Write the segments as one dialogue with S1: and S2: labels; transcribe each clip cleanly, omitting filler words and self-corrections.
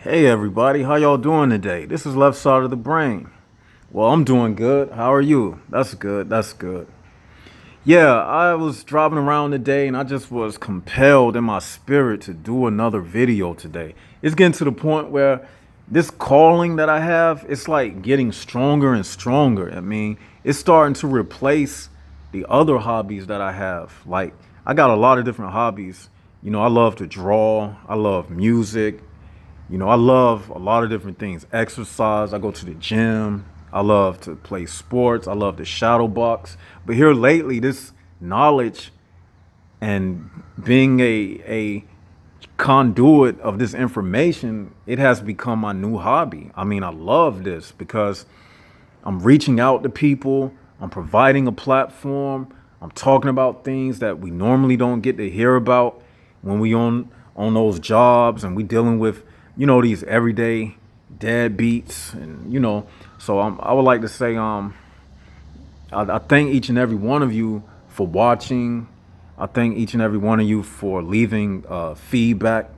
S1: Hey everybody, how y'all doing today? This is Left Side of the Brain. Well, I'm doing good. How are you? That's good. That's good. Yeah, I was driving around today and I just was compelled in my spirit to do another video today. It's getting to the point where this calling that I have, it's like getting stronger and stronger. I mean, it's starting to replace the other hobbies that I have. Like, I got a lot of different hobbies. I love to draw, I love music. I love a lot of different things. Exercise, I go to the gym. I love to play sports. I love to shadow box. But here lately, this knowledge and being a conduit of this information, it has become my new hobby. I mean, I love this because I'm reaching out to people. I'm providing a platform. I'm talking about things that we normally don't get to hear about when we on those jobs and we dealing with, these everyday deadbeats and So I would like to say I thank each and every one of you for watching. I thank each and every one of you for leaving feedback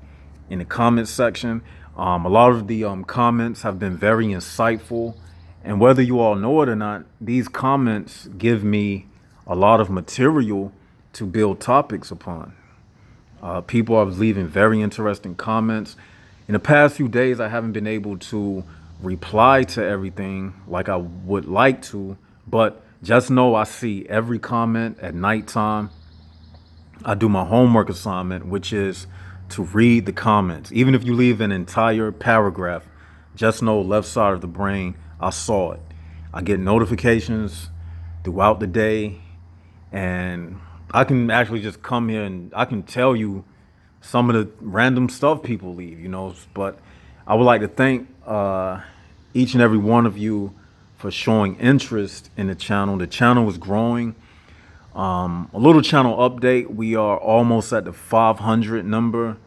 S1: in the comment section. A lot of the comments have been very insightful. And whether you all know it or not, these comments give me a lot of material to build topics upon. People are leaving very interesting comments. In the past few days, I haven't been able to reply to everything like I would like to, but just know I see every comment at nighttime. I do my homework assignment, which is to read the comments. Even if you leave an entire paragraph, just know Left Side of the Brain, I saw it. I get notifications throughout the day, and I can actually just come here and I can tell you some of the random stuff people leave. But I would like to thank each and every one of you for showing interest in the channel. The channel is growing. A little channel update. We are almost at the 500 number.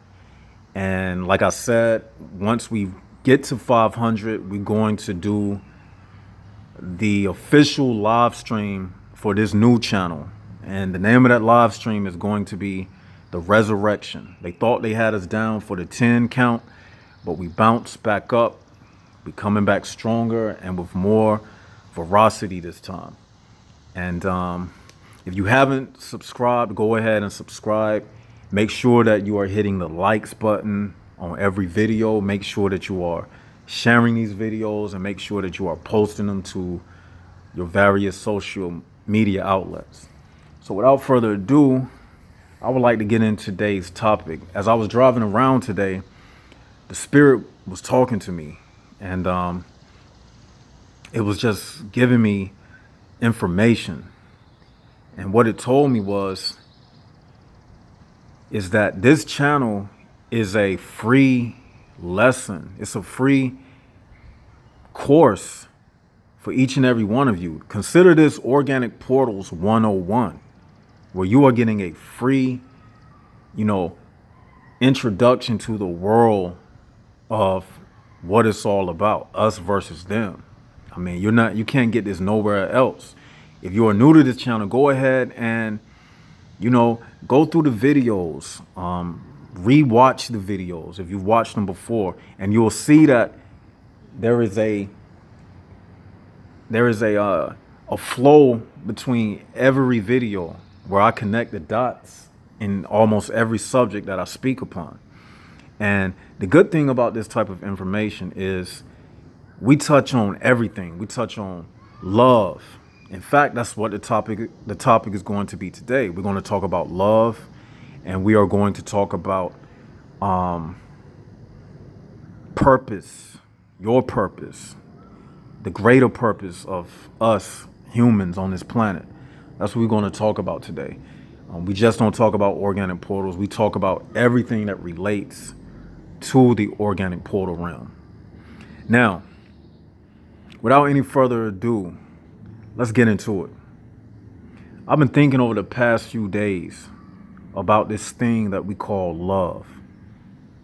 S1: And like I said, once we get to 500, we're going to do the official live stream for this new channel. And the name of that live stream is going to be The Resurrection. They thought they had us down for the 10 count, but we bounced back up. We're coming back stronger and with more veracity this time. And if you haven't subscribed, go ahead and subscribe. Make sure that you are hitting the likes button on every video. Make sure that you are sharing these videos and make sure that you are posting them to your various social media outlets. So without further ado, I would like to get into today's topic. As I was driving around today, the spirit was talking to me, and it was just giving me information. And what it told me is that this channel is a free lesson. It's a free course for each and every one of you. Consider this Organic Portals 101, where you are getting a free, introduction to the world of what it's all about, us versus them. I mean, you can't get this nowhere else. If you are new to this channel, go ahead and, go through the videos, rewatch the videos if you've watched them before, and you'll see that there is a flow between every video where I connect the dots in almost every subject that I speak upon. And the good thing about this type of information is we touch on everything. We touch on love. In fact, that's what the topic is going to be today. We're going to talk about love, and we are going to talk about purpose, your purpose, the greater purpose of us humans on this planet. That's what we're going to talk about today. We just don't talk about organic portals. We talk about everything that relates to the organic portal realm. Now, without any further ado, let's get into it. I've been thinking over the past few days about this thing that we call love.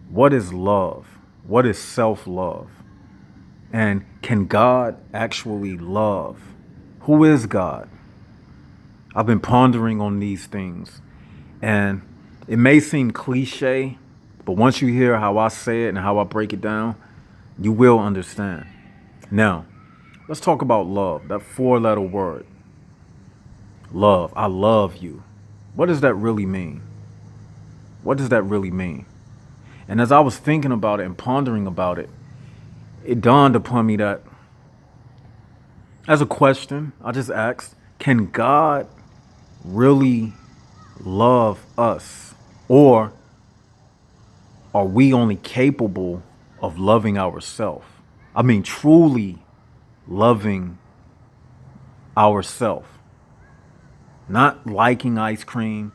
S1: What is love? What is self-love? And can God actually love? Who is God? I've been pondering on these things, and it may seem cliche, but once you hear how I say it and how I break it down, You will understand. Now, let's talk about love, that four-letter word. Love. I love you. What does that really mean? What does that really mean? And as I was thinking about it and pondering about it, it dawned upon me that as a question, I just asked, can God really love us? Or are we only capable of loving ourselves? I mean, truly loving ourselves. Not liking ice cream,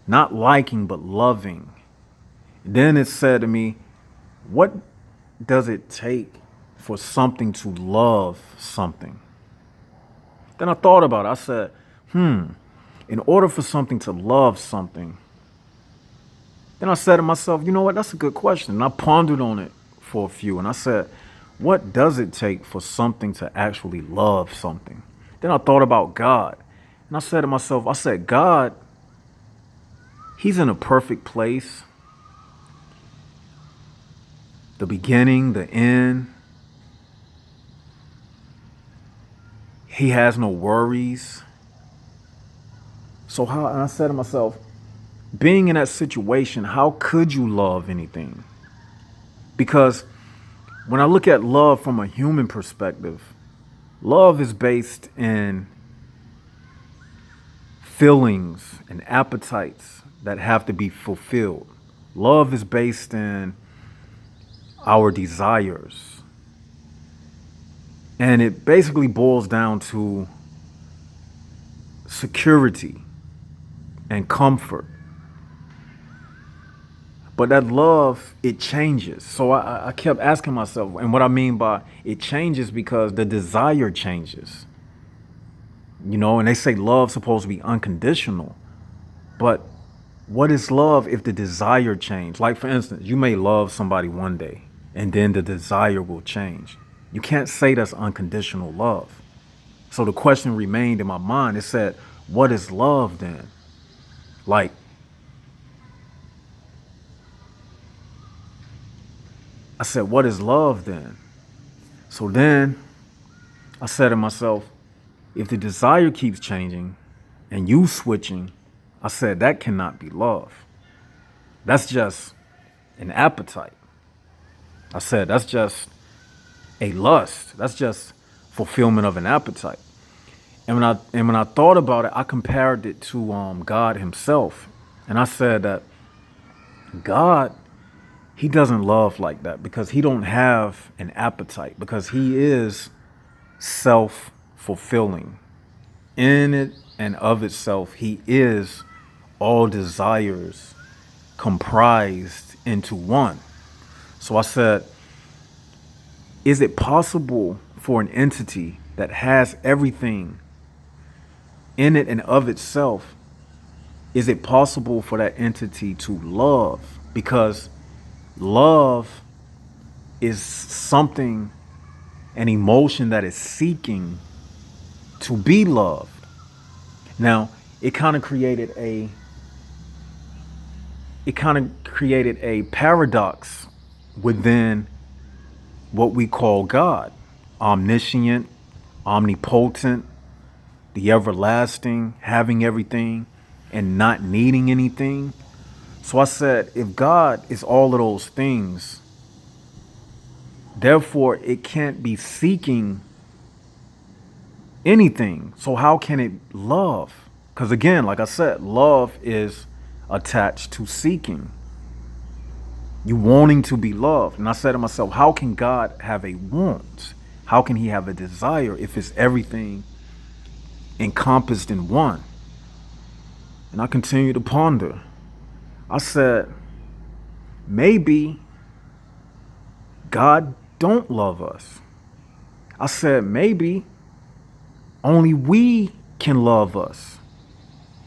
S1: not liking, but loving. Then it said to me, what does it take for something to love something? Then I thought about it. I said, in order for something to love something, then I said to myself, you know what? That's a good question. And I pondered on it for a few. And I said, what does it take for something to actually love something? Then I thought about God. And I said to myself, I said, God, he's in a perfect place. The beginning, the end. He has no worries. So how, and I said to myself, being in that situation, how could you love anything? Because when I look at love from a human perspective, love is based in feelings and appetites that have to be fulfilled. Love is based in our desires. And it basically boils down to security and comfort. But that love, it changes. So I kept asking myself, and what I mean by it changes because the desire changes. You know, and they say love's supposed to be unconditional. But what is love if the desire change? Like, for instance, you may love somebody one day and then the desire will change. You can't say that's unconditional love. So the question remained in my mind. It said, what is love then? Like, I said, what is love then? So then I said to myself, if the desire keeps changing and you switching, I said, that cannot be love. That's just an appetite. I said, that's just a lust. That's just fulfillment of an appetite. And when I thought about it, I compared it to God himself. And I said that God, he doesn't love like that because he don't have an appetite, because he is self-fulfilling. In it and of itself, he is all desires comprised into one. So I said, is it possible for an entity that has everything in it and of itself, is it possible for that entity to love? Because love is something, an emotion that is seeking to be loved. Now, it kind of created a paradox within what we call God. Omniscient, omnipotent, the everlasting, having everything and not needing anything. So I said, if God is all of those things, therefore it can't be seeking anything. So how can it love? Because again, like I said, love is attached to seeking. You wanting to be loved. And I said to myself, how can God have a want? How can he have a desire if it's everything encompassed in one? And I continued to ponder. I said, maybe God don't love us. I said, maybe only we can love us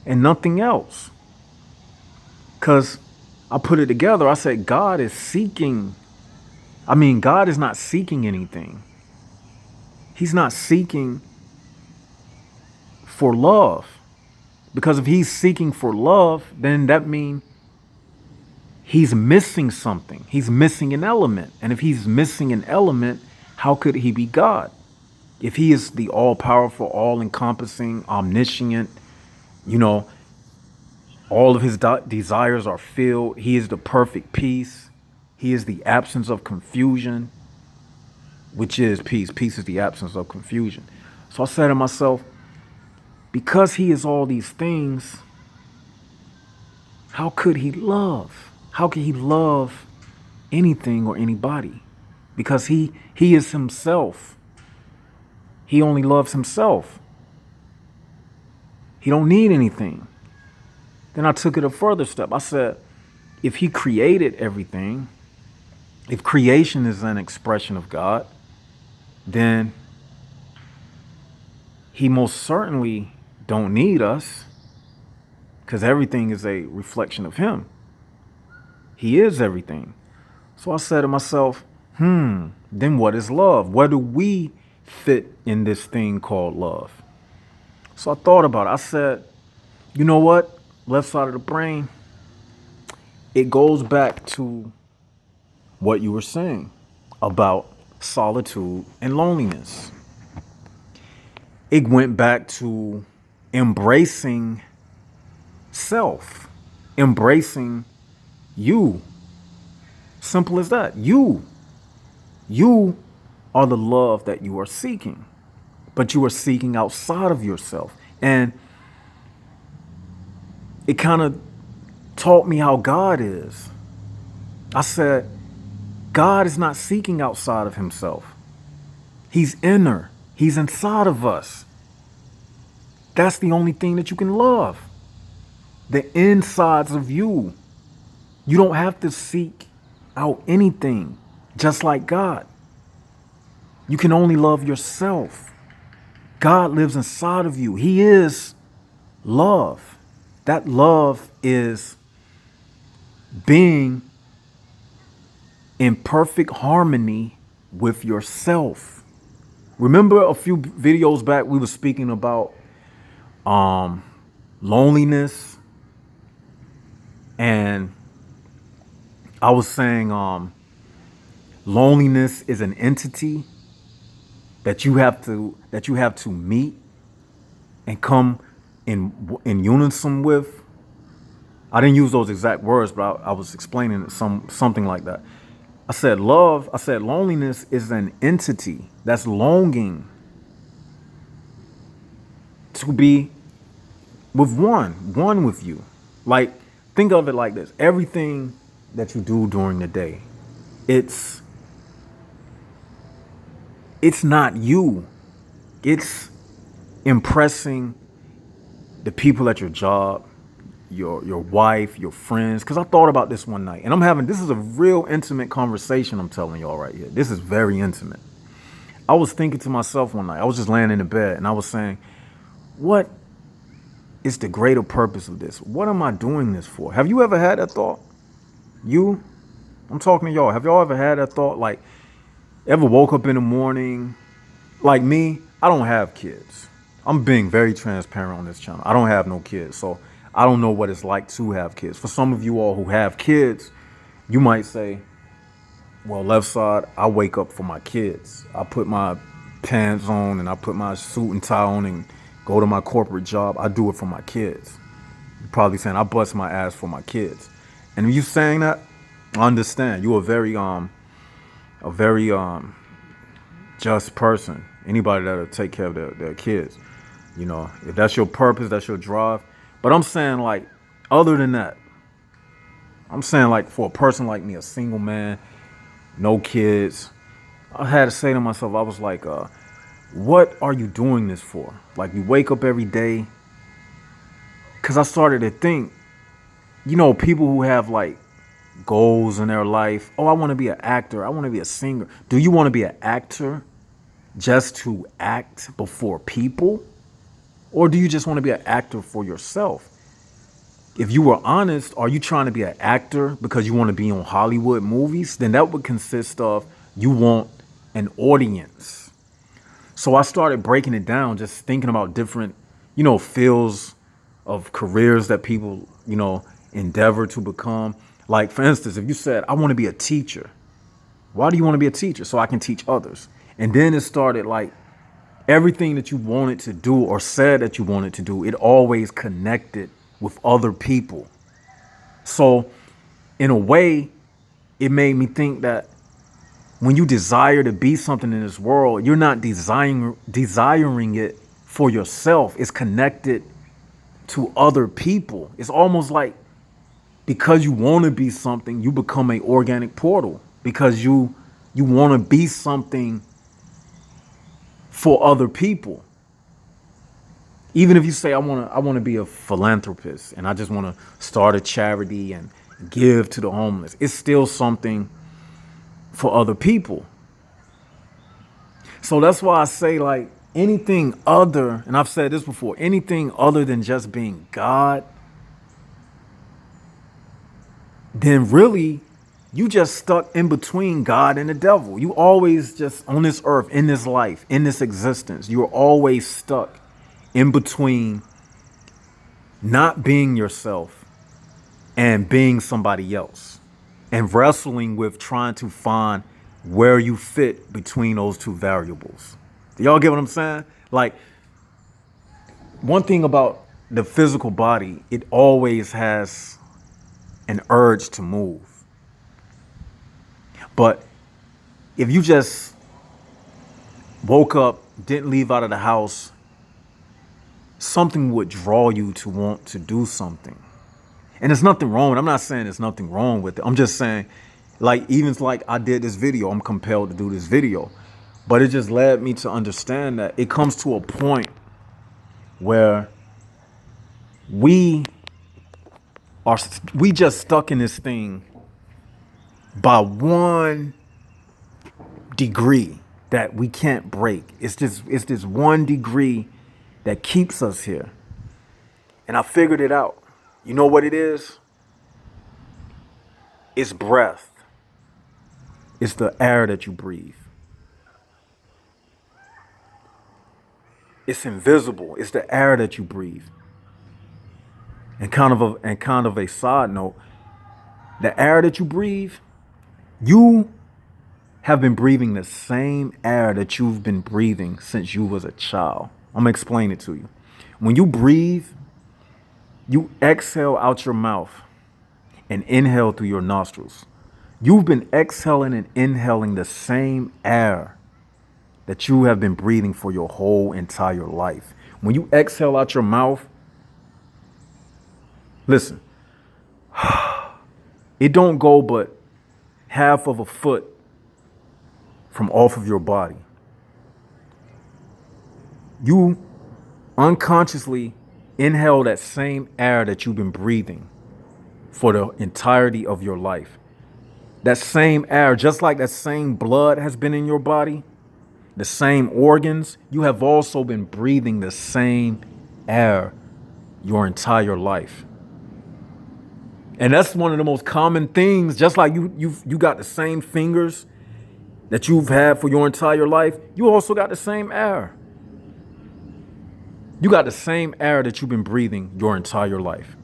S1: and nothing else. Because I put it together. I said, God is seeking. God is not seeking anything. He's not seeking for love. Because if he's seeking for love, then that means he's missing something. He's missing an element. And if he's missing an element, how could he be God? If he is the all powerful, all encompassing, omniscient, you know, all of his desires are filled. He is the perfect peace. He is the absence of confusion, which is peace. Peace is the absence of confusion. So I said to myself, because he is all these things, how could he love? How could he love anything or anybody? Because he is himself. He only loves himself. He don't need anything. Then I took it a further step. I said, if he created everything, if creation is an expression of God, then he most certainly don't need us, because everything is a reflection of him. He is everything. So I said to myself, then what is love? Where do we fit in this thing called love? So I thought about it. I said, you know what? Left side of the brain, it goes back to what you were saying about solitude and loneliness. It went back to embracing self, embracing you. Simple as that. You are the love that you are seeking, but you are seeking outside of yourself. And it kind of taught me how God is. I said, God is not seeking outside of himself. He's inner. He's inside of us. That's the only thing that you can love. The insides of you. You don't have to seek out anything, just like God. You can only love yourself. God lives inside of you. He is love. That love is being in perfect harmony with yourself. Remember a few videos back, we were speaking about loneliness, and I was saying loneliness is an entity that you have to meet and come in unison with. I didn't use those exact words, but I was explaining it something like that. I said loneliness is an entity that's longing to be with one with you. Like, think of it like this. Everything that you do during the day, it's not you. It's impressing the people at your job, your wife, your friends. Because I thought about this one night, and this is a real intimate conversation I'm telling y'all right here. This is very intimate. I was thinking to myself one night, I was just laying in the bed, and I was saying, what is the greater purpose of this? What am I doing this for? Have you ever had that thought? I'm talking to y'all. Have y'all ever had that thought? Like, ever woke up in the morning? Like me, I don't have kids. I'm being very transparent on this channel. I don't have no kids, so I don't know what it's like to have kids. For some of you all who have kids, you might say, well, left side, I wake up for my kids. I put my pants on and I put my suit and tie on and go to my corporate job. I do it for my kids. You're probably saying I bust my ass for my kids. And if you saying that, I understand. You're a very just person. Anybody that'll take care of their kids. You know, if that's your purpose, that's your drive. But I'm saying, like, other than that, I'm saying, like, for a person like me, a single man, no kids, I had to say to myself, I was like, what are you doing this for? Like, you wake up every day. Because I started to think, you know, people who have, like, goals in their life. Oh, I want to be an actor. I want to be a singer. Do you want to be an actor just to act before people? Or do you just want to be an actor for yourself? If you were honest, are you trying to be an actor because you want to be on Hollywood movies? Then that would consist of you want an audience. So I started breaking it down, just thinking about different, you know, fields of careers that people, you know, endeavor to become. Like, for instance, if you said, I want to be a teacher, why do you want to be a teacher? So I can teach others. And then it started like everything that you wanted to do or said that you wanted to do, it always connected with other people. So in a way, it made me think that when you desire to be something in this world, you're not desiring it for yourself. It's connected to other people. It's almost like because you want to be something, you become an organic portal because you want to be something for other people. Even if you say I want to be a philanthropist and I just want to start a charity and give to the homeless, it's still something for other people. So that's why I say, like, anything other, and I've said this before, anything other than just being God, then really you just stuck in between God and the devil. You always just on this earth, in this life, in this existence, you're always stuck in between not being yourself and being somebody else, and wrestling with trying to find where you fit between those two variables. Do y'all get what I'm saying? Like, one thing about the physical body, it always has an urge to move. But if you just woke up, didn't leave out of the house, something would draw you to want to do something. And there's nothing wrong. I'm not saying there's nothing wrong with it. I'm just saying, like, even like I did this video, I'm compelled to do this video. But it just led me to understand that it comes to a point where we just stuck in this thing by one degree that we can't break. It's this 1 degree that keeps us here. And I figured it out. You know what it is? It's breath. It's the air that you breathe. It's invisible. It's the air that you breathe. And kind of a side note, the air that you breathe, you have been breathing the same air that you've been breathing since you was a child. I'm gonna explain it to you. When you breathe, you exhale out your mouth and inhale through your nostrils. You've been exhaling and inhaling the same air that you have been breathing for your whole entire life. When you exhale out your mouth, listen, it don't go but half of a foot from off of your body. You unconsciously inhale that same air that you've been breathing for the entirety of your life. That same air, just like that same blood has been in your body, the same organs, you have also been breathing the same air your entire life. And that's one of the most common things. Just like you got the same fingers that you've had for your entire life, you also got the same air. You got the same air that you've been breathing your entire life.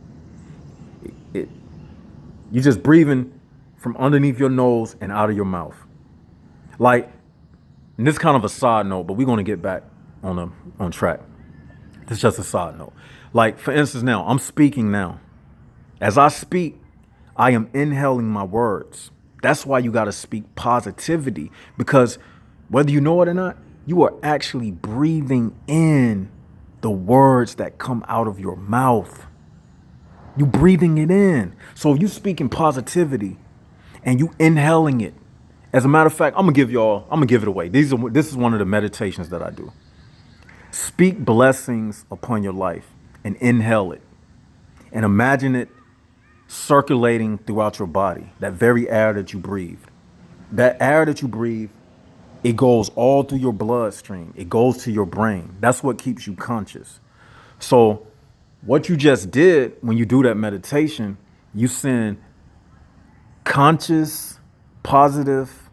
S1: You're just breathing from underneath your nose and out of your mouth. Like, and this is kind of a side note, but we're going to get back on track. It's just a side note. Like, for instance, now I'm speaking now. As I speak, I am inhaling my words. That's why you got to speak positivity, because whether you know it or not, you are actually breathing in the words that come out of your mouth. You breathing it in. So if you speaking positivity and you inhaling it, as a matter of fact, I'm gonna give it away. This is one of the meditations that I do. Speak blessings upon your life and inhale it. And imagine it circulating throughout your body, that very air that you breathe. That air that you breathe, it goes all through your bloodstream. It goes to your brain. That's what keeps you conscious. So what you just did when you do that meditation, you send conscious, positive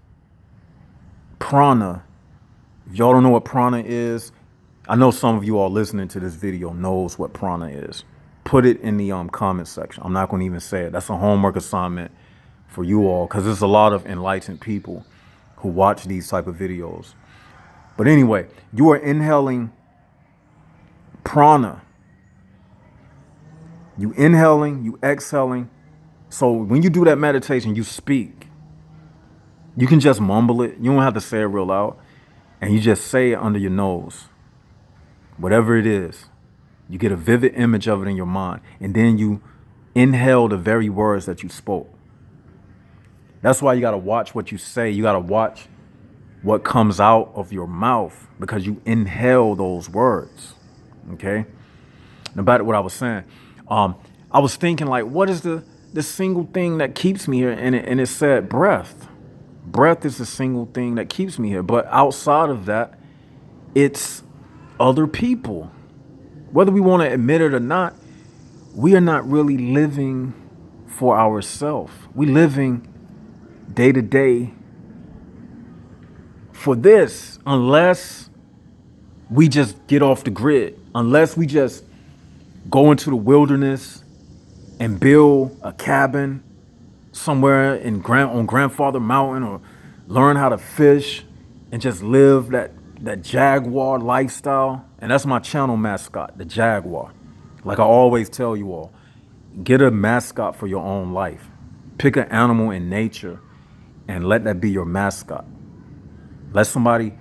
S1: prana. If y'all don't know what prana is, I know some of you all listening to this video knows what prana is. Put it in the comment section. I'm not going to even say it. That's a homework assignment. for you all, because there's a lot of enlightened people who watch these type of videos. But anyway, you are inhaling prana. You inhaling, you exhaling. So when you do that meditation, you speak. You can just mumble it. You don't have to say it real loud. And you just say it under your nose. Whatever it is. You get a vivid image of it in your mind. And then you inhale the very words that you spoke. That's why you got to watch what you say. You got to watch what comes out of your mouth, because you inhale those words. Okay? Now back to what I was saying. I was thinking, like, what is the single thing that keeps me here? And it said breath. Breath is the single thing that keeps me here. But outside of that, it's other people. Whether we want to admit it or not, we are not really living for ourselves. We living day to day for this, unless we just get off the grid, unless we just go into the wilderness and build a cabin somewhere on Grandfather Mountain, or learn how to fish and just live that Jaguar lifestyle. And that's my channel mascot, the Jaguar. Like I always tell you all, get a mascot for your own life. Pick an animal in nature and let that be your mascot. Let somebody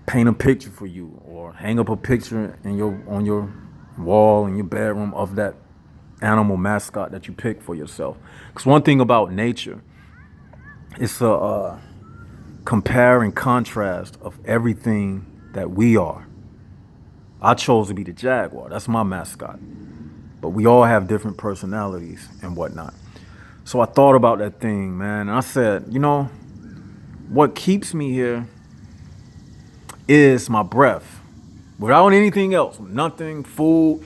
S1: paint a picture for you, or hang up a picture on your wall in your bedroom of that animal mascot that you pick for yourself. Because one thing about nature, it's a compare and contrast of everything that we are. I chose to be the Jaguar. That's my mascot. But we all have different personalities and whatnot. So I thought about that thing, man. And I said, you know, what keeps me here is my breath. Without anything else, nothing, food.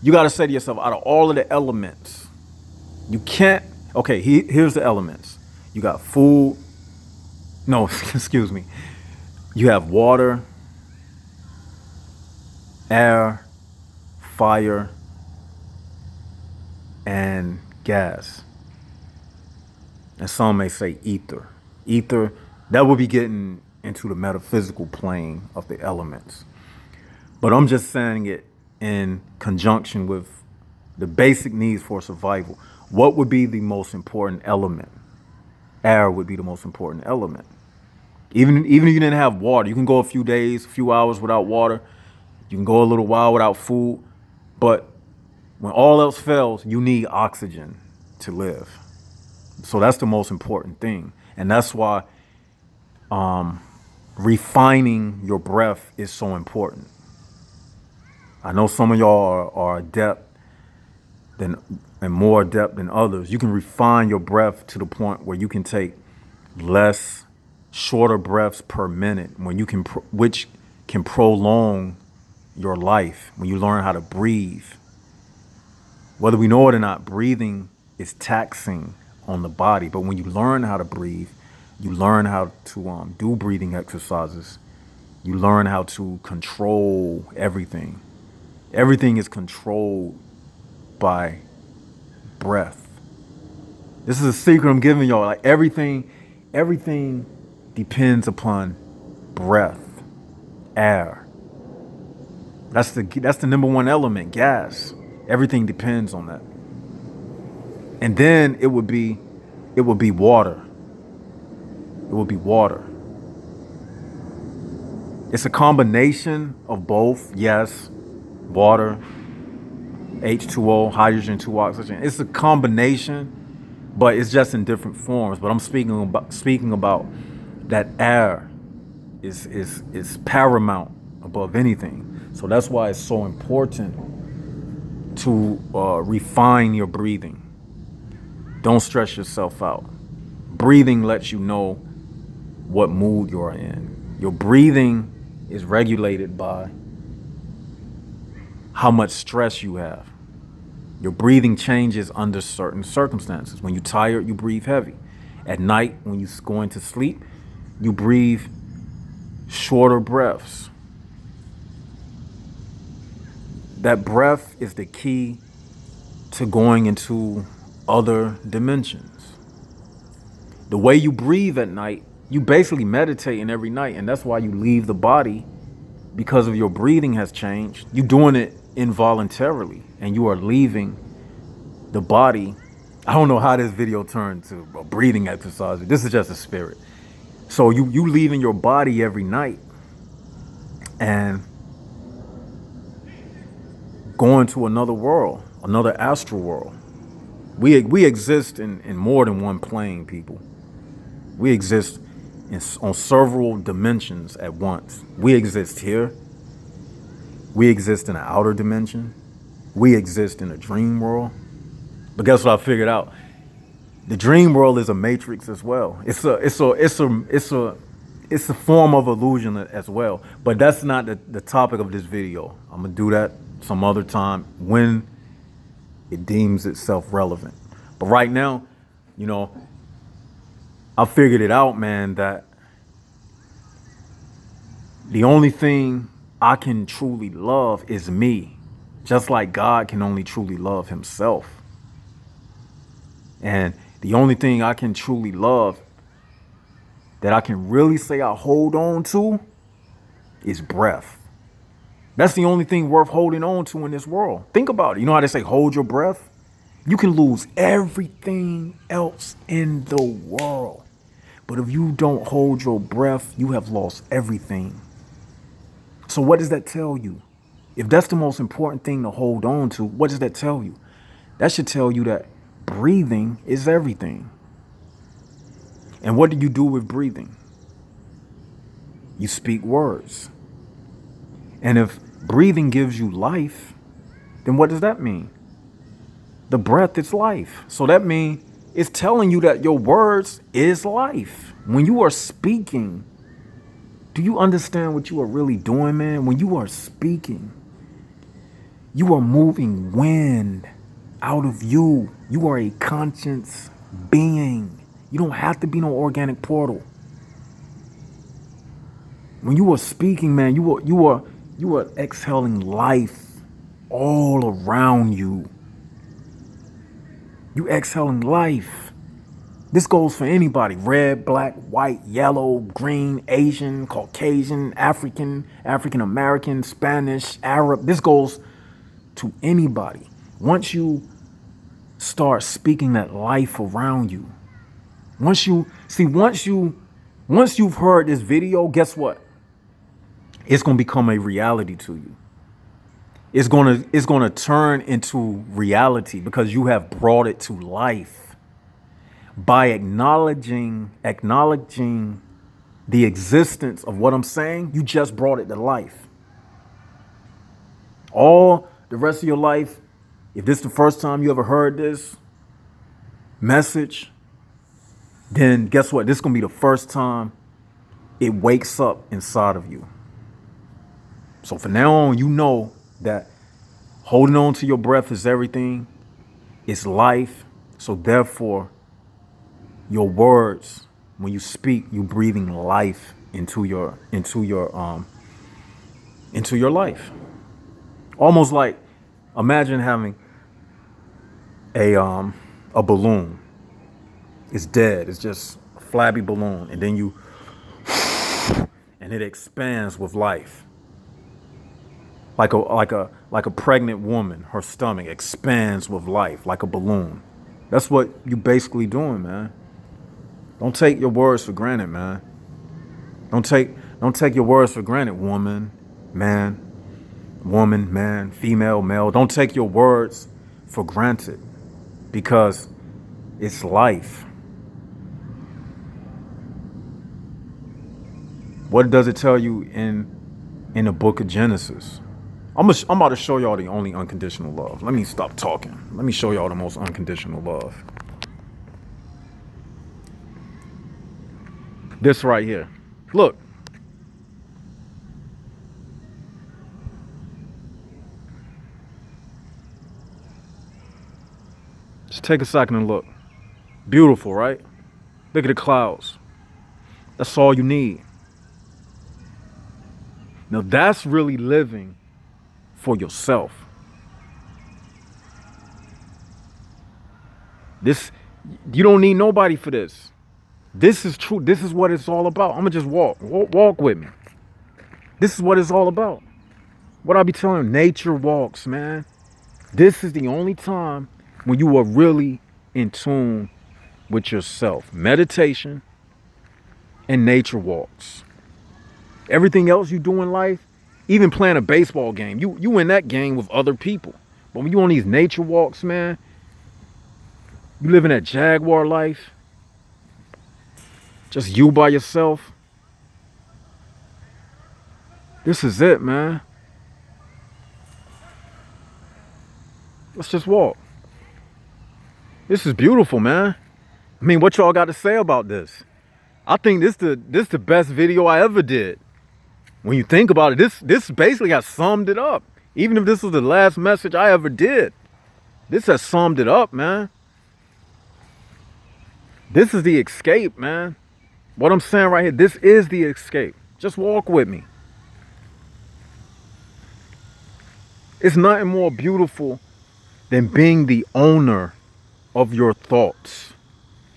S1: You got to say to yourself, out of all of the elements, you can't. Okay, here's the elements. You got food. No, excuse me. You have water, air, fire, and gas. And some may say ether. Ether, that would be getting into the metaphysical plane of the elements. But I'm just saying it in conjunction with the basic needs for survival. What would be the most important element? Air would be the most important element. Even if you didn't have water, you can go a few days, a few hours without water. You can go a little while without food. But when all else fails, you need oxygen to live. So that's the most important thing. And that's why refining your breath is so important. I know some of y'all are adept and more adept than others. You can refine your breath to the point where you can take shorter breaths per minute, which can prolong your life when you learn how to breathe. Whether we know it or not, breathing is taxing on the body. But when you learn how to breathe, you learn how to do breathing exercises. You learn how to control everything. Everything is controlled by breath. This is a secret I'm giving y'all. Like everything depends upon breath, air. That's the number one element, gas. Everything depends on that. And then it would be water. It would be water. It's a combination of both, yes. Water, H2O, hydrogen, 2 oxygen. It's a combination, but it's just in different forms. But I'm speaking about that air is paramount above anything. So that's why it's so important to refine your breathing. Don't stress yourself out. Breathing lets you know what mood you're in. Your breathing is regulated by how much stress you have. Your breathing changes under certain circumstances. When you're tired, you breathe heavy. At night, when you're going to sleep, you breathe shorter breaths. That breath is the key to going into other dimensions. The way you breathe at night, you basically meditating every night, and that's why you leave the body, because of your breathing has changed. You doing it involuntarily, and you are leaving the body. I don't know how this video turned to a breathing exercise. This is just a spirit. So you leaving your body every night and going to another world, another astral world. We exist in more than one plane, people. We exist on several dimensions at once. We exist here. We exist in an outer dimension. We exist in a dream world. But guess what I figured out? The dream world is a matrix as well. It's a form of illusion as well. But that's not the topic of this video. I'm gonna do that some other time when it deems itself relevant. But right now, you know, I figured it out, man, that the only thing I can truly love is me, just like God can only truly love himself. And the only thing I can truly love, that I can really say I hold on to, is breath. That's the only thing worth holding on to in this world. Think about it. You know how they say hold your breath? You can lose everything else in the world. But if you don't hold your breath, you have lost everything. So what does that tell you? If that's the most important thing to hold on to, what does that tell you? That should tell you that breathing is everything. And what do you do with breathing? You speak words. And if breathing gives you life, then what does that mean? The breath is life. So that means it's telling you that your words is life. When you are speaking, do you understand what you are really doing, man? When you are speaking, you are moving wind out of you. You are a conscious being. You don't have to be no organic portal. When you are speaking, man, you are exhaling life all around you. You exhaling life. This goes for anybody: red, black, white, yellow, green, Asian, Caucasian, African, African American, Spanish, Arab. This goes to anybody. Once you start speaking that life around you, once you've heard this video, guess what? It's going to become a reality to you. It's going to turn into reality because you have brought it to life. By acknowledging the existence of what I'm saying, you just brought it to life. All the rest of your life, if this is the first time you ever heard this message, then guess what? This is going to be the first time it wakes up inside of you. So from now on, you know that holding on to your breath is everything. It's life. So therefore, your words, when you speak, you breathing life into your life. Almost like, imagine having a balloon. It's dead. It's just a flabby balloon, and then and it expands with life. Like a pregnant woman, her stomach expands with life like a balloon. That's what you basically doing, man. Don't take your words for granted, man. Don't take your words for granted, woman, man, female, male. Don't take your words for granted because it's life. What does it tell you in the book of Genesis? I'm about to show y'all the only unconditional love. Let me stop talking. Let me show y'all the most unconditional love. This right here. Look. Just take a second and look. Beautiful, right? Look at the clouds. That's all you need. Now that's really living for yourself. You don't need nobody for this. This is true. This is what it's all about. I'm gonna just walk with me. This is what it's all about. What I be telling you, nature walks, man. This is the only time when you are really in tune with yourself. Meditation and nature walks. Everything else you do in life, even playing a baseball game, you in that game with other people. But when you on these nature walks, man, you living that Jaguar life, just you by yourself. This is it, man. Let's just walk. This is beautiful, man. I mean, what y'all got to say about this? I think this the best video I ever did. When you think about it, this basically has summed it up. Even if this was the last message I ever did, this has summed it up, man. This is the escape, man. What I'm saying right here, this is the escape. Just walk with me. It's nothing more beautiful than being the owner of your thoughts.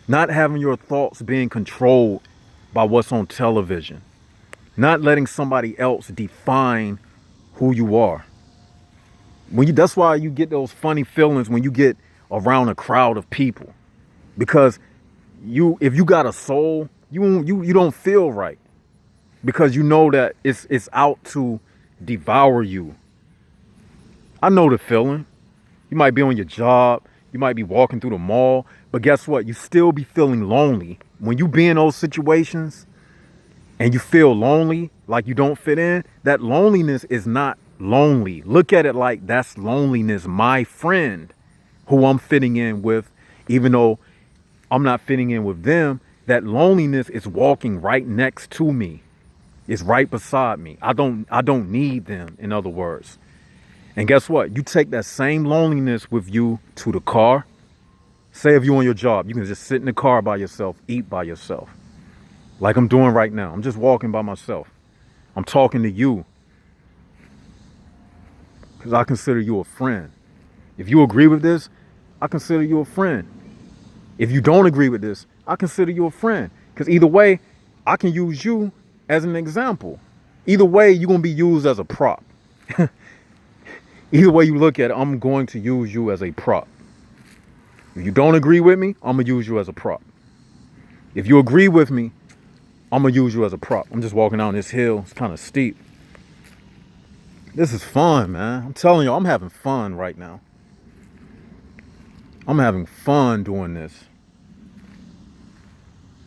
S1: Not having your thoughts being controlled by what's on television. Not letting somebody else define who you are. That's why you get those funny feelings when you get around a crowd of people. Because if you got a soul, you don't feel right. Because you know that it's out to devour you. I know the feeling. You might be on your job. You might be walking through the mall. But guess what? You still be feeling lonely. When you be in those situations and you feel lonely, like you don't fit in, that loneliness is not lonely. Look at it like that's loneliness, my friend, who I'm fitting in with, even though I'm not fitting in with them. That loneliness is walking right next to me. It's right beside me. I don't need them, in other words. And guess what? You take that same loneliness with you to the car. Say if you're on your job, you can just sit in the car by yourself, eat by yourself. Like I'm doing right now. I'm just walking by myself. I'm talking to you. Because I consider you a friend. If you agree with this, I consider you a friend. If you don't agree with this, I consider you a friend. Because either way, I can use you as an example. Either way, you're going to be used as a prop. Either way you look at it, I'm going to use you as a prop. If you don't agree with me, I'm going to use you as a prop. If you agree with me, I'm going to use you as a prop. I'm just walking down this hill. It's kind of steep. This is fun, man. I'm telling you, I'm having fun right now. I'm having fun doing this.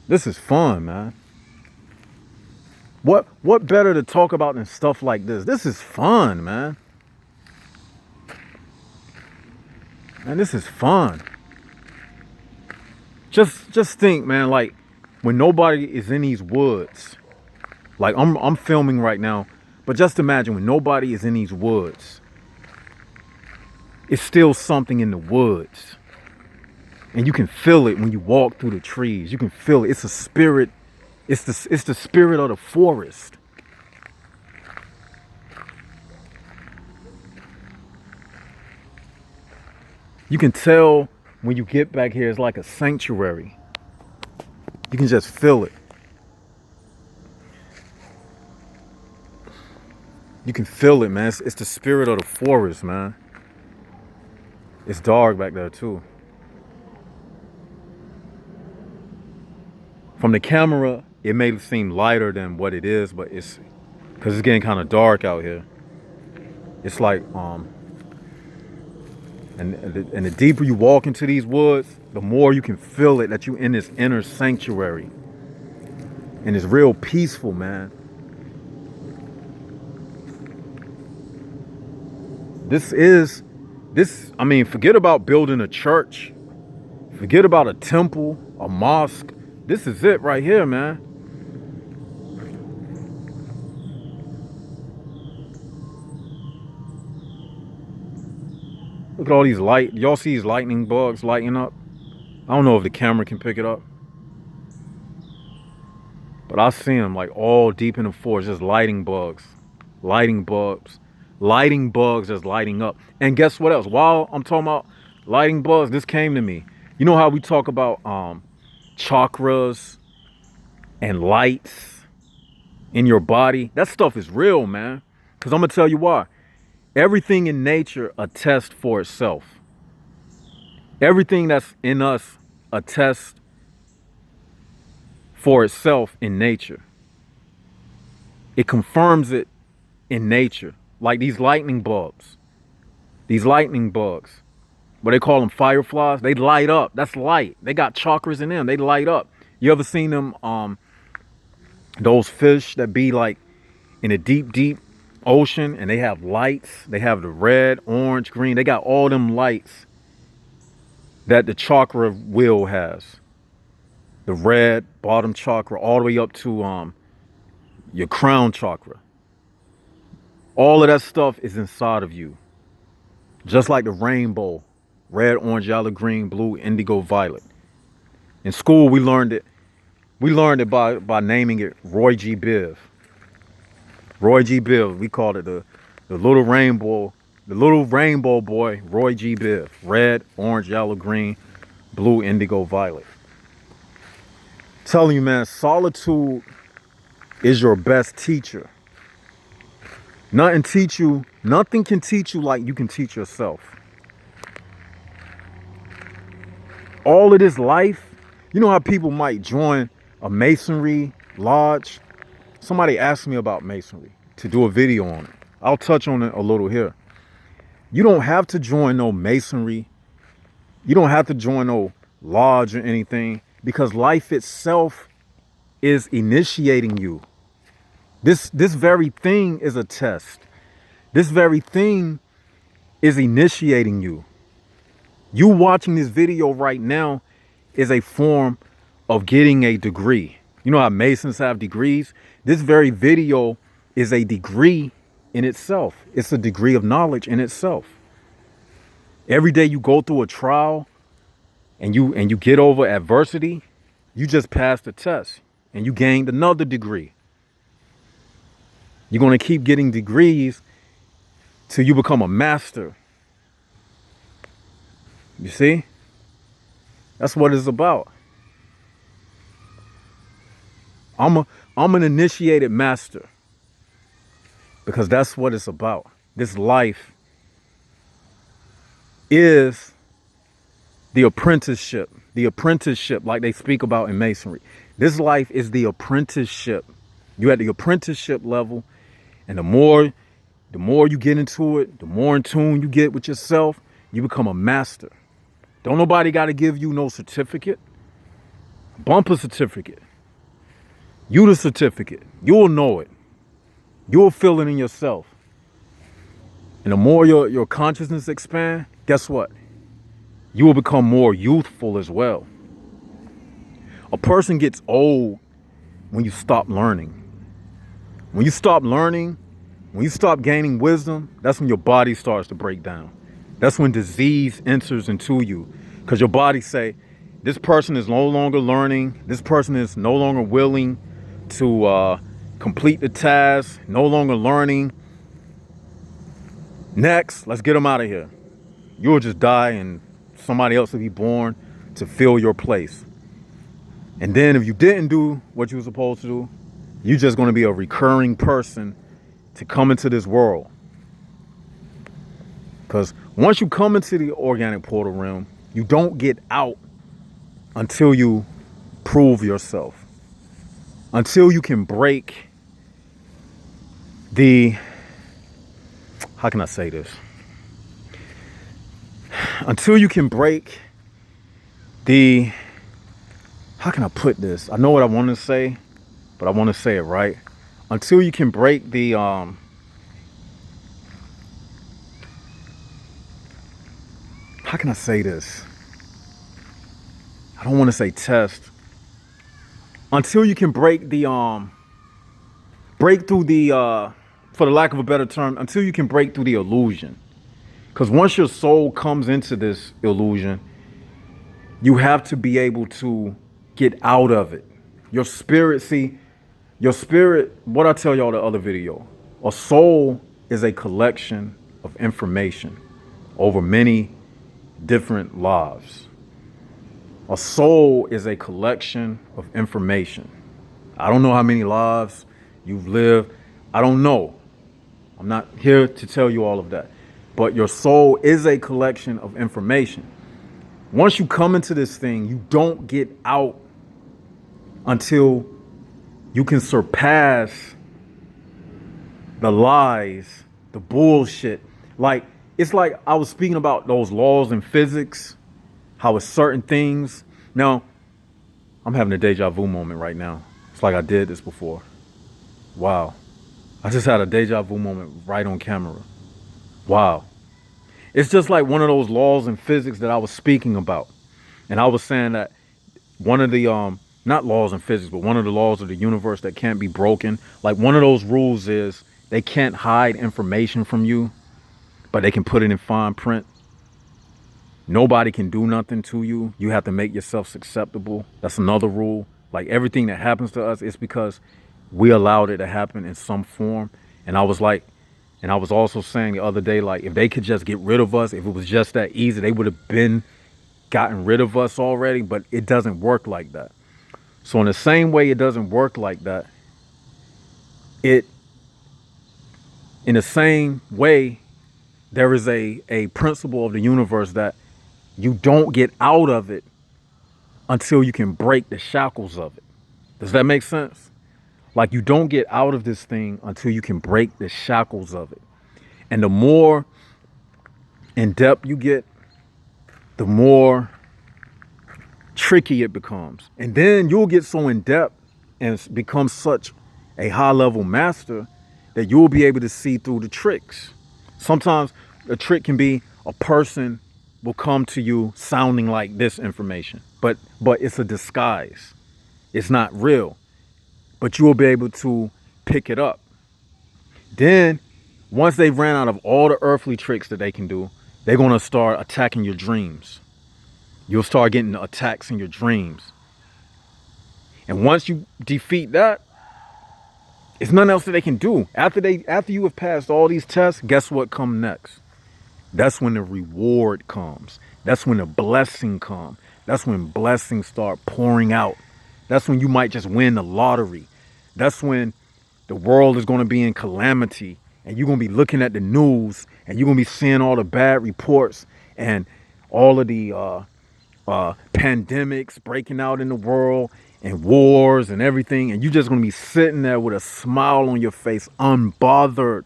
S1: This is fun, man. What better to talk about than stuff like this? This is fun, man. Man, this is fun. Just think, man, like when nobody is in these woods. Like I'm filming right now, but just imagine when nobody is in these woods. It's still something in the woods. And you can feel it when you walk through the trees. You can feel it. It's a spirit. It's the spirit of the forest. You can tell when you get back here, it's like a sanctuary. You can just feel it. You can feel it, man. It's the spirit of the forest, man. It's dark back there, too. From the camera, it may seem lighter than what it is, but it's because it's getting kind of dark out here. It's like, and the deeper you walk into these woods, the more you can feel it that you're in this inner sanctuary. And it's real peaceful, man. I mean, forget about building a church. Forget about a temple, a mosque. This is it right here, man. Look at all these y'all see these lightning bugs lighting up? I don't know if the camera can pick it up. But I see them like all deep in the forest, just lighting bugs. Lighting bugs. Lighting bugs just lighting up. And guess what else? While I'm talking about lighting bugs, this came to me. You know how we talk about chakras and lights in your body. That stuff is real, man. Because I'm going to tell you why. Everything in nature attests for itself. Everything that's in us attests for itself in nature. It confirms it in nature. Like these lightning bulbs. These lightning bugs. What they call them, fireflies. They light up. That's light. They got chakras in them. They light up. You ever seen them, those fish that be like in a deep, deep ocean and they have lights? They have the red, orange, green. They got all them lights that the chakra wheel has. The red bottom chakra all the way up to your crown chakra. All of that stuff is inside of you. Just like the rainbow. Red, orange, yellow, green, blue, indigo, violet. In school, we learned it. We learned it by naming it Roy G. Biv. Roy G. Biv. We called it the little rainbow boy, Roy G. Biv. Red, orange, yellow, green, blue, indigo, violet. Telling you, man, solitude is your best teacher. Nothing can teach you like you can teach yourself. All of this life, you know how people might join a Masonry lodge? Somebody asked me about Masonry to do a video on it. I'll touch on it a little here. You don't have to join no Masonry. You don't have to join no lodge or anything, because life itself is initiating you. This very thing is a test. This very thing is initiating you. You watching this video right now is a form of getting a degree. You know how Masons have degrees? This very video is a degree in itself. It's a degree of knowledge in itself. Every day you go through a trial and you get over adversity, you just passed the test and you gained another degree. You're going to keep getting degrees till you become a master. You see? That's what it's about. I'm an initiated master, because that's what it's about. This life is the apprenticeship like they speak about in Masonry. This life is the apprenticeship. You're at the apprenticeship level, and the more you get into it, the more in tune you get with yourself, you become a master. Don't nobody got to give you no certificate. Bumper certificate. You the certificate. You'll know it. You'll feel it in yourself. And the more your consciousness expand, guess what? You will become more youthful as well. A person gets old when you stop learning. When you stop learning, when you stop gaining wisdom, that's when your body starts to break down. That's when disease enters into you, because your body say, this person is no longer learning. This person is no longer willing to complete the task, no longer learning. Next, let's get them out of here. You'll just die and somebody else will be born to fill your place. And then if you didn't do what you were supposed to do, you're just going to be a recurring person to come into this world. Because once you come into the organic portal realm, you don't get out until you prove yourself. Until you can break how can I say this? Until you can break how can I put this? I know what I want to say, but I want to say it right. Until you can break how can I say this? I don't want to say test. Until you can break through for the lack of a better term, until you can break through the illusion. Because once your soul comes into this illusion, you have to be able to get out of it. Your spirit, what I tell y'all the other video, a soul is a collection of information over many different lives. A soul is a collection of information I don't know how many lives you've lived. I don't know. I'm not here to tell you all of that. But your soul is a collection of information. Once you come into this thing, you don't get out until you can surpass the lies, the bullshit. Like, it's like I was speaking about those laws in physics, how it's certain things. Now, I'm having a deja vu moment right now. It's like I did this before. Wow. I just had a deja vu moment right on camera. Wow. It's just like one of those laws in physics that I was speaking about. And I was saying that one of the not laws in physics, but one of the laws of the universe that can't be broken. Like one of those rules is they can't hide information from you, but they can put it in fine print. Nobody can do nothing to you. You have to make yourself susceptible. That's another rule. Like everything that happens to us is because we allowed it to happen in some form. And I was also saying the other day, like if they could just get rid of us, if it was just that easy, they would have been gotten rid of us already, but it doesn't work like that. So in the same way it doesn't work like that, in the same way, there is a principle of the universe that you don't get out of it until you can break the shackles of it. Does that make sense? Like you don't get out of this thing until you can break the shackles of it. And the more in depth you get, the more tricky it becomes. And then you'll get so in depth and become such a high level master that you'll be able to see through the tricks. Sometimes a trick can be a person will come to you sounding like this information, but it's a disguise. It's not real, but you will be able to pick it up. Then once they've ran out of all the earthly tricks that they can do, they're going to start attacking your dreams. You'll start getting attacks in your dreams. And once you defeat that, it's nothing else that they can do. After you have passed all these tests, guess what comes next? That's when the reward comes. That's when the blessing comes. That's when blessings start pouring out. That's when you might just win the lottery. That's when the world is going to be in calamity and you're going to be looking at the news and you're going to be seeing all the bad reports and all of the pandemics breaking out in the world and wars and everything. And you're just going to be sitting there with a smile on your face, unbothered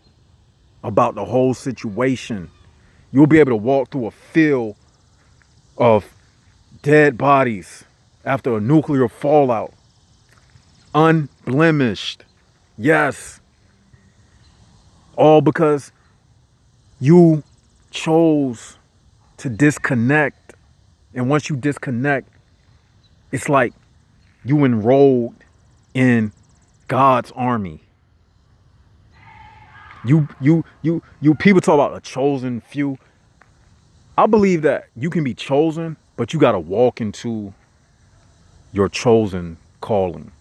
S1: about the whole situation. You'll be able to walk through a field of dead bodies after a nuclear fallout, unblemished. Yes. All because you chose to disconnect. And once you disconnect, it's like you enrolled in God's army. You people talk about a chosen few. I believe that you can be chosen, but you got to walk into your chosen calling.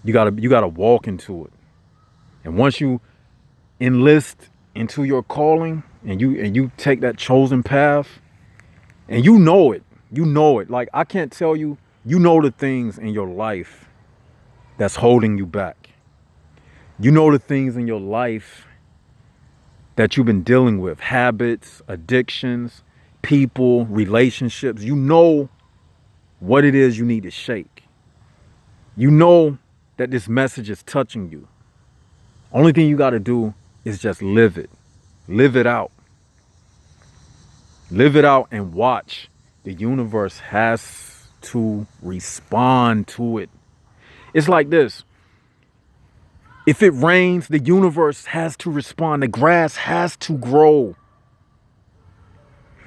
S1: You got to walk into it. And once you enlist into your calling and you take that chosen path and you know it. Like I can't tell you, you know the things in your life that's holding you back. You know the things in your life that you've been dealing with, habits, addictions, people, relationships. You know what it is you need to shake. You know that this message is touching you. Only thing you got to do is just live it. Live it out. Live it out and watch. The universe has to respond to it. It's like this. If it rains, the universe has to respond. The grass has to grow.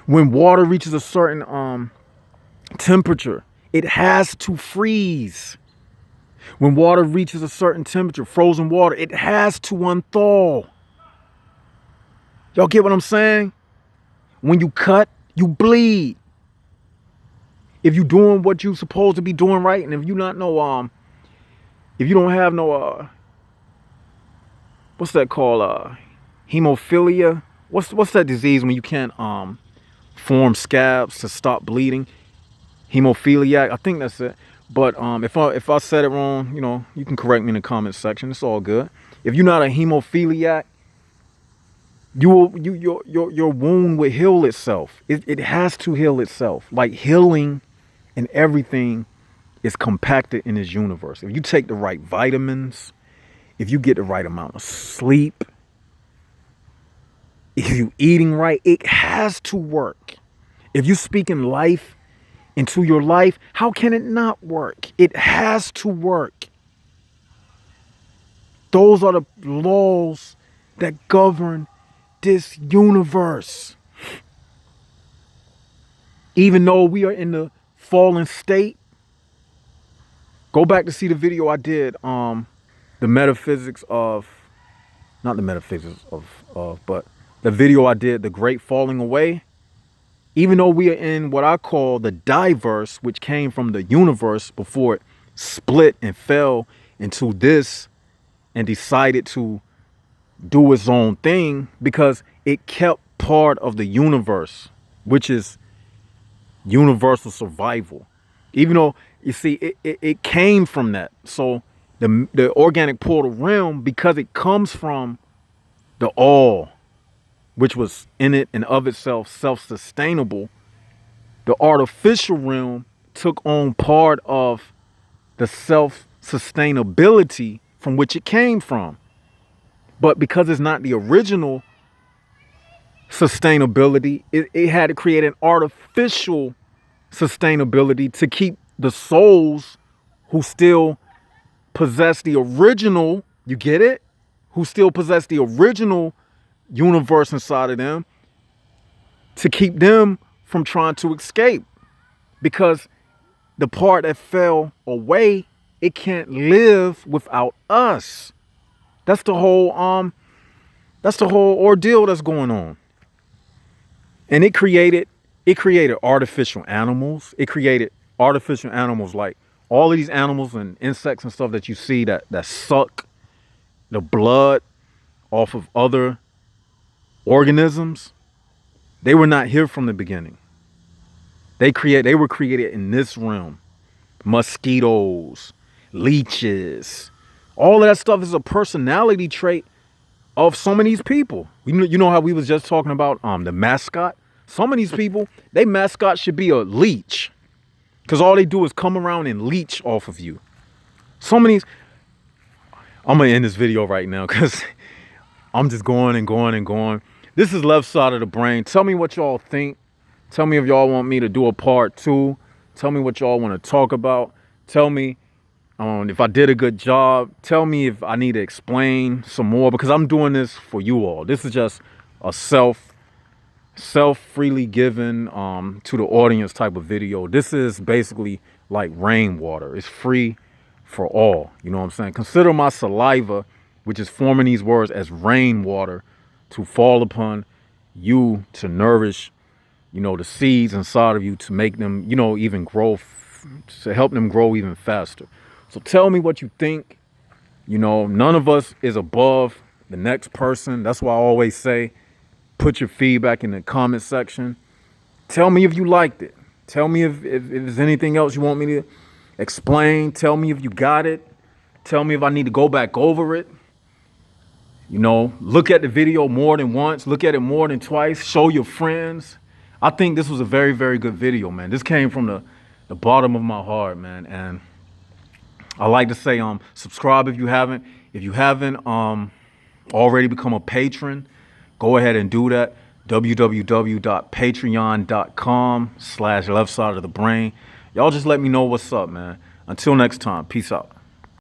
S1: When water reaches a certain temperature, it has to freeze. When water reaches a certain temperature, frozen water, it has to unthaw. Y'all get what I'm saying? When you cut, you bleed. If you doing what you supposed to be doing right, and if you not no if you don't have no what's that called? Hemophilia. What's that disease when you can't form scabs to stop bleeding? Hemophilia. I think that's it. But if I said it wrong, you can correct me in the comment section. It's all good. If you're not a hemophiliac, your wound will heal itself. It has to heal itself. Like healing and everything is compacted in this universe. If you take the right vitamins, if you get the right amount of sleep, if you eating right, it has to work. If you speaking life into your life, how can it not work? It has to work. Those are the laws that govern this universe. Even though we are in the fallen state, go back to see the video I did, the metaphysics of, not the metaphysics of, but the video I did, the great falling away. Even though we are in what I call the diverse, which came from the universe before it split and fell into this and decided to do its own thing, because it kept part of the universe, which is universal survival. Even though, you see, it came from that. So the organic portal realm, because it comes from the all, which was in it and of itself self-sustainable, the artificial realm took on part of the self-sustainability from which it came from. But because it's not the original sustainability, it had to create an artificial sustainability to keep the souls who still possess the original, you get it? Who still possess the original universe inside of them, to keep them from trying to escape. Because the part that fell away, it can't live without us. That's the whole ordeal that's going on. And it created artificial animals. It created artificial animals, like all of these animals and insects and stuff that you see that suck the blood off of other organisms. They were not here from the beginning. They were created in this realm. Mosquitoes, leeches, all of that stuff is a personality trait of some of these people. You know how we was just talking about the mascot? Some of these people, they mascot should be a leech, because all they do is come around and leech off of you. Some of these, I'm gonna end this video right now because I'm just going and going and going. This is Left Side of the Brain. Tell me what y'all think. Tell me if y'all want me to do a part 2. Tell me what y'all want to talk about. Tell me if I did a good job. Tell me if I need to explain some more, because I'm doing this for you all. This is just a self freely given to the audience type of video. This is basically like rainwater. It's free for all. You know what I'm saying? Consider my saliva, which is forming these words, as rainwater to fall upon you, to nourish, the seeds inside of you, to make them, even grow, to help them grow even faster. So tell me what you think. None of us is above the next person. That's why I always say, put your feedback in the comment section. Tell me if you liked it. Tell me if there's anything else you want me to explain. Tell me if you got it. Tell me if I need to go back over it. Look at the video more than once. Look at it more than twice. Show your friends. I think this was a very, very good video, man. This came from the bottom of my heart, man. And I like to say, subscribe if you haven't. If you haven't already become a patron, go ahead and do that. www.patreon.com/left side of the brain. Y'all just let me know what's up, man. Until next time, peace out.